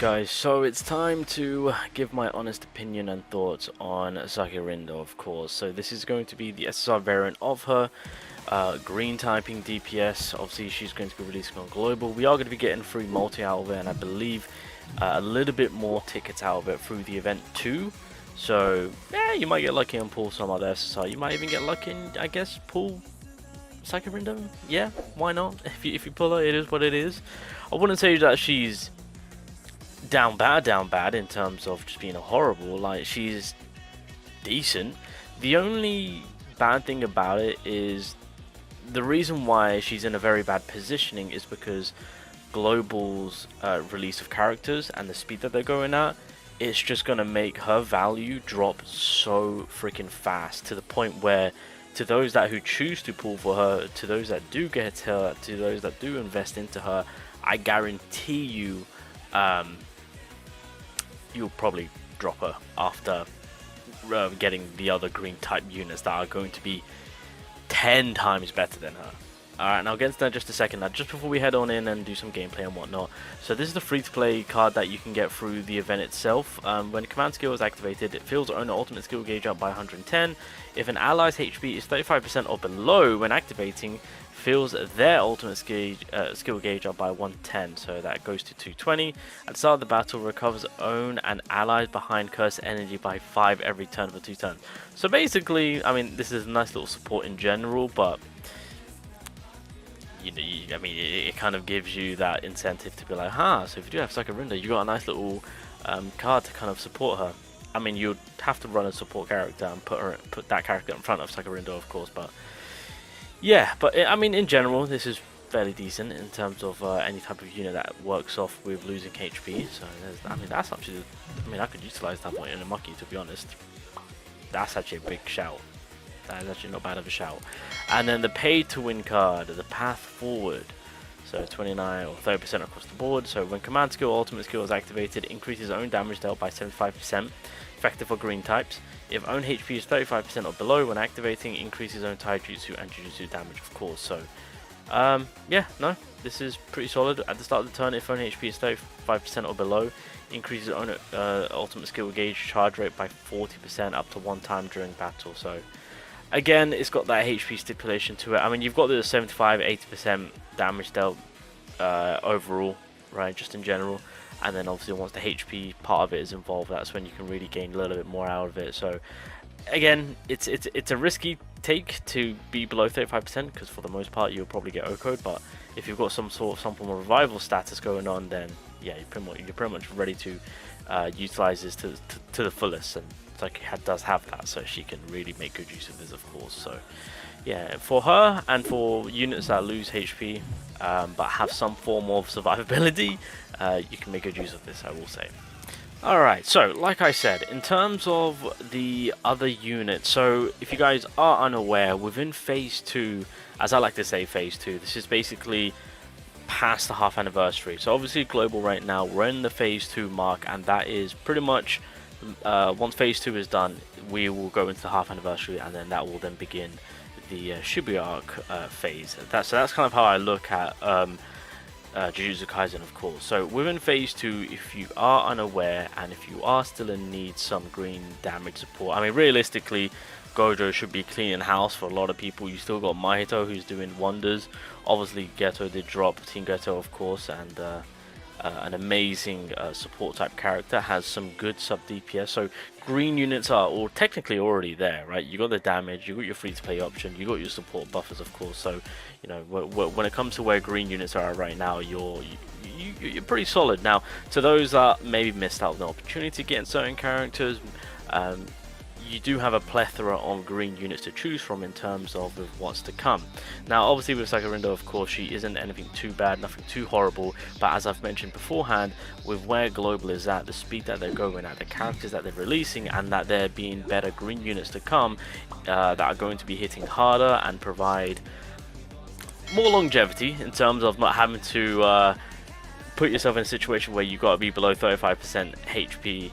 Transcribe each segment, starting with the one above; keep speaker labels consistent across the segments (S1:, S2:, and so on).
S1: guys, so it's time to give my honest opinion and thoughts on SAKI RINDO, of course. So this is going to be the SSR variant of her, green typing DPS. Obviously she's going to be releasing on global. We are going to be getting free multi out of it, and I believe a little bit more tickets out of it through the event too. So yeah, you might get lucky and pull some other SSR. You might even get lucky and, I guess, pull SAKI RINDO. Yeah, why not? If you pull her, it is what it is. I wouldn't say that she's down bad in terms of just being horrible. Like, she's decent. The only bad thing about it is the reason why she's in a very bad positioning is because global's release of characters and the speed that they're going at, it's just gonna make her value drop so freaking fast, to the point where, to those that who choose to pull for her, to those that do get her, to those that do invest into her, I guarantee you you'll probably drop her after getting the other green type units that are going to be 10 times better than her. Alright, and I'll get into that in just a second. Now, just before we head on in and do some gameplay and whatnot, so this is the free-to-play card that you can get through the event itself. When command skill is activated, it fills its own ultimate skill gauge up by 110. If an ally's HP is 35% or below when activating, fills their ultimate skill gauge up by 110, so that goes to 220. At the start of the battle, recovers own and allies behind cursed energy by 5 every turn for 2 turns. So basically, I mean, this is a nice little support in general, but you know, I mean, it kind of gives you that incentive to be like, so if you do have SAKI RINDO, you got a nice little card to kind of support her. I mean, you'd have to run a support character and put that character in front of SAKI RINDO, of course, but yeah. But I mean, in general, this is fairly decent in terms of any type of unit that works off with losing HP. So I mean, that's actually, I mean, I could utilize that point in a Mucky, to be honest. That's actually a big shout. That is actually not bad of a shout. And then the pay to win card, the path forward. So 29 or 30% across the board. So when command skill, ultimate skill is activated, increases own damage dealt by 75%, effective for green types. If own HP is 35% or below when activating, increases own Taijutsu and Jujutsu damage, of course. So yeah, no, this is pretty solid. At the start of the turn, if own HP is 35% or below, increases own ultimate skill gauge charge rate by 40% up to 1 time during battle. So again, it's got that HP stipulation to it. I mean, you've got the 75-80% damage dealt overall, right, just in general. And then obviously once the HP part of it is involved, that's when you can really gain a little bit more out of it. So again, it's a risky take to be below 35%, because for the most part you'll probably get O-code. But if you've got some form of revival status going on, then yeah, you're pretty much ready to utilize this to the fullest. And SAKI does have that, so she can really make good use of this, of course. So yeah, for her and for units that lose HP but have some form of survivability, you can make good use of this, I will say. Alright, so like I said, in terms of the other units, so if you guys are unaware, within phase 2, as I like to say phase 2, this is basically past the half anniversary. So obviously global right now, we're in the phase 2 mark, and that is pretty much once phase 2 is done, we will go into the half anniversary, and then that will then begin the Shibuya arc phase. So that's kind of how I look at Jujutsu Kaisen, of course. So within phase 2, if you are unaware and if you are still in need some green damage support, I mean, realistically, Gojo should be cleaning house for a lot of people. You still got Mahito, who's doing wonders. Obviously Geto did drop, Team Geto, of course, and an amazing support type character, has some good sub DPS. So green units are all technically already there, right? You got the damage, you got your free to play option, you got your support buffers, of course. So you know, when it comes to where green units are right now, you're pretty solid. Now, to those that maybe missed out on the opportunity to get in certain characters, you do have a plethora of green units to choose from in terms of what's to come. Now, obviously with SAKI RINDO, of course, she isn't anything too bad, nothing too horrible, but as I've mentioned beforehand, with where global is at, the speed that they're going at, the characters that they're releasing, and that there being better green units to come that are going to be hitting harder and provide more longevity in terms of not having to put yourself in a situation where you got to be below 35% HP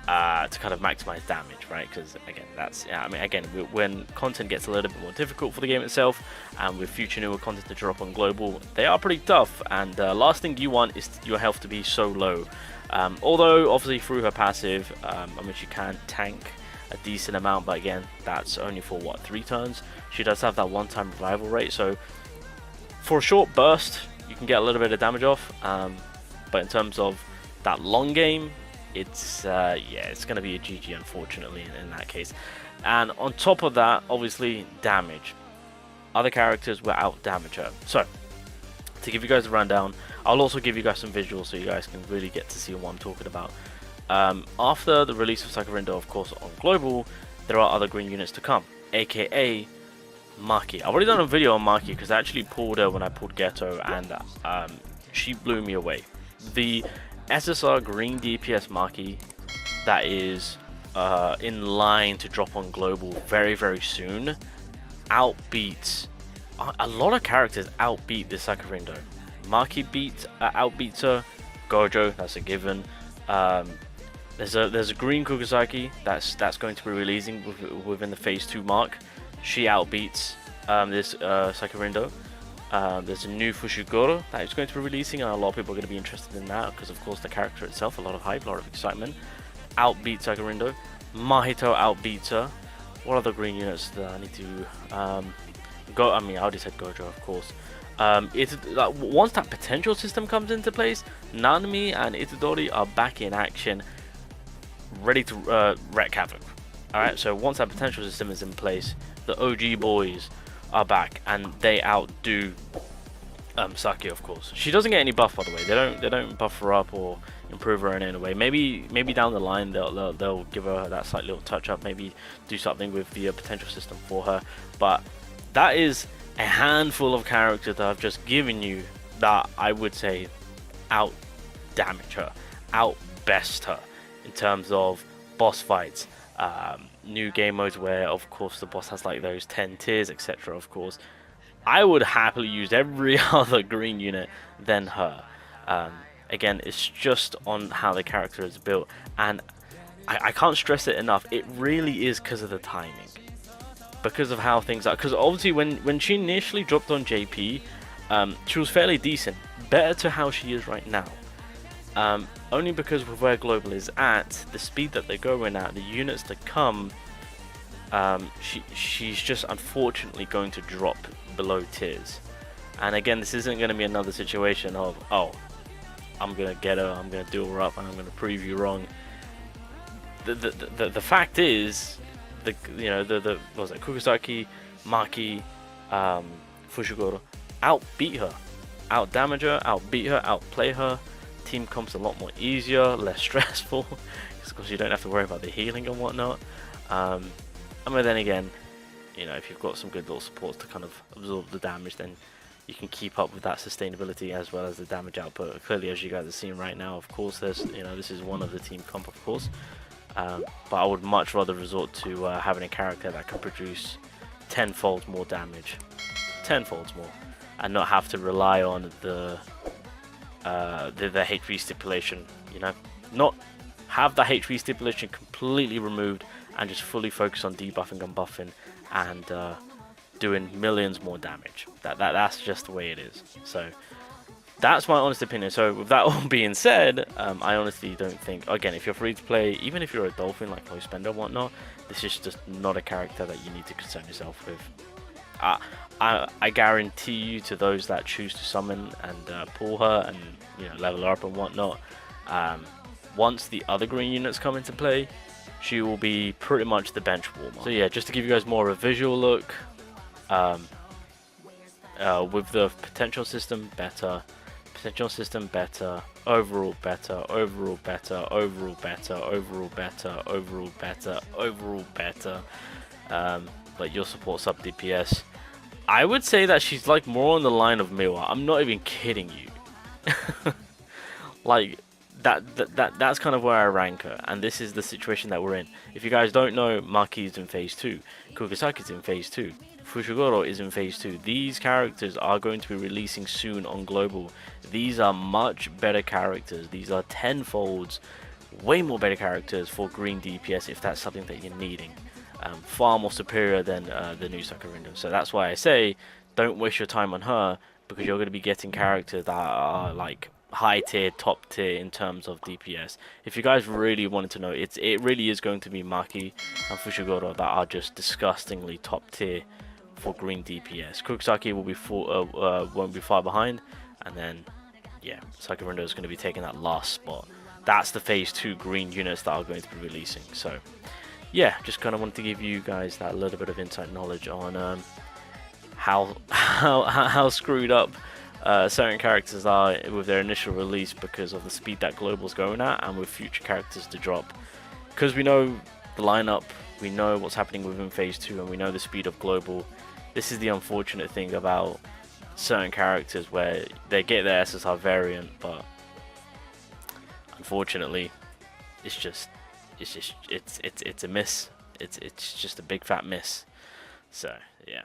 S1: to kind of maximize damage, right? Because again, that's, I mean, again, when content gets a little bit more difficult for the game itself, and with future newer content to drop on global, they are pretty tough. And last thing you want is your health to be so low Although obviously through her passive, I mean, she can tank a decent amount, but again, that's only for what, 3 turns. She does have that one-time revival rate, so for a short burst you can get a little bit of damage off, but in terms of that long game, it's yeah, it's going to be a GG, unfortunately, in that case. And on top of that, obviously, damage. Other characters will out damage her. So to give you guys a rundown, I'll also give you guys some visuals so you guys can really get to see what I'm talking about. After the release of SAKI RINDO, of course, on global, there are other green units to come, aka Maki. I've already done a video on Maki because I actually pulled her when I pulled Ghetto, and she blew me away. The SSR green DPS Maki that is in line to drop on global very, very soon outbeats a lot of characters. Outbeat the SAKI RINDO. Maki outbeats her. Gojo, that's a given. There's a green Kugisaki that's going to be releasing within the phase 2 mark. She outbeats this SAKI RINDO. There's a new Fushiguro that is going to be releasing, and a lot of people are going to be interested in that because, of course, the character itself, a lot of hype, a lot of excitement. Outbeats SAKI RINDO. Mahito outbeats her. What other green units do I need to I mean, I already said Gojo, of course. It's like, once that potential system comes into place, Nanami and Itadori are back in action, ready to wreak havoc. Alright, so once that potential system is in place, the OG boys are back, and they outdo Saki, of course. She doesn't get any buff, by the way. They don't buff her up or improve her in any way. Maybe down the line they'll give her that slight little touch up, maybe do something with the potential system for her. But that is a handful of characters that I've just given you that I would say out damage her, out best her in terms of boss fights, new game modes where, of course, the boss has like those 10 tiers, etc. Of course, I would happily use every other green unit than her. Again, it's just on how the character is built, and I can't stress it enough. It really is because of the timing, because of how things are. Because obviously, when she initially dropped on JP, she was fairly decent, better to how she is right now. Only because with where global is at, the speed that they're going at, the units to come, she's just unfortunately going to drop below tiers. And again, this isn't going to be another situation of, oh, I'm gonna get her, I'm gonna do her up, and I'm gonna prove you wrong. The fact is, what was it, Kugisaki, Maki, Fushiguro outbeat her, out damage her, outbeat her, outplay her. Team comp's a lot more easier, less stressful, because you don't have to worry about the healing and whatnot. I mean, then again, if you've got some good little supports to kind of absorb the damage, then you can keep up with that sustainability as well as the damage output. Clearly, as you guys are seeing right now, of course, there's this is one of the team comp, of course, but I would much rather resort to having a character that can produce 10-fold more damage, 10-fold more, and not have to rely on the HP stipulation. Not have the HP stipulation completely removed and just fully focus on debuffing and buffing and doing millions more damage. That's just the way it is. So that's my honest opinion. So with that all being said, I honestly don't think, again, if you're free to play, even if you're a dolphin like low spender and whatnot, this is just not a character that you need to concern yourself with. I guarantee you, to those that choose to summon and pull her and level her up and whatnot, once the other green units come into play, she will be pretty much the bench warmer. So yeah, just to give you guys more of a visual look, with the potential system better, overall better, overall better, overall better, overall better, overall better, overall better. But your support sub DPS, I would say that she's like more on the line of Miwa. I'm not even kidding you. Like that's kind of where I rank her, and this is the situation that we're in. If you guys don't know, Maki is in phase 2, Kugisaki is in phase 2, Fushiguro is in phase 2. These characters are going to be releasing soon on global. These are much better characters. These are 10-folds, way more better characters for green DPS if that's something that you're needing. Far more superior than the new SAKI RINDO. So that's why I say don't waste your time on her, because you're going to be getting characters that are like high tier, top tier in terms of DPS. If you guys really wanted to know, it really is going to be Maki and Fushiguro that are just disgustingly top tier for green DPS. Kukusaki will be won't be far behind, and then yeah, SAKI RINDO is going to be taking that last spot. That's the phase 2 green units that are going to be releasing. So yeah, just kind of wanted to give you guys that little bit of inside knowledge on how screwed up certain characters are with their initial release because of the speed that Global's going at, and with future characters to drop. Because we know the lineup, we know what's happening within phase 2, and we know the speed of Global. This is the unfortunate thing about certain characters where they get their SSR variant, but unfortunately it's a miss. It's just a big fat miss. So yeah.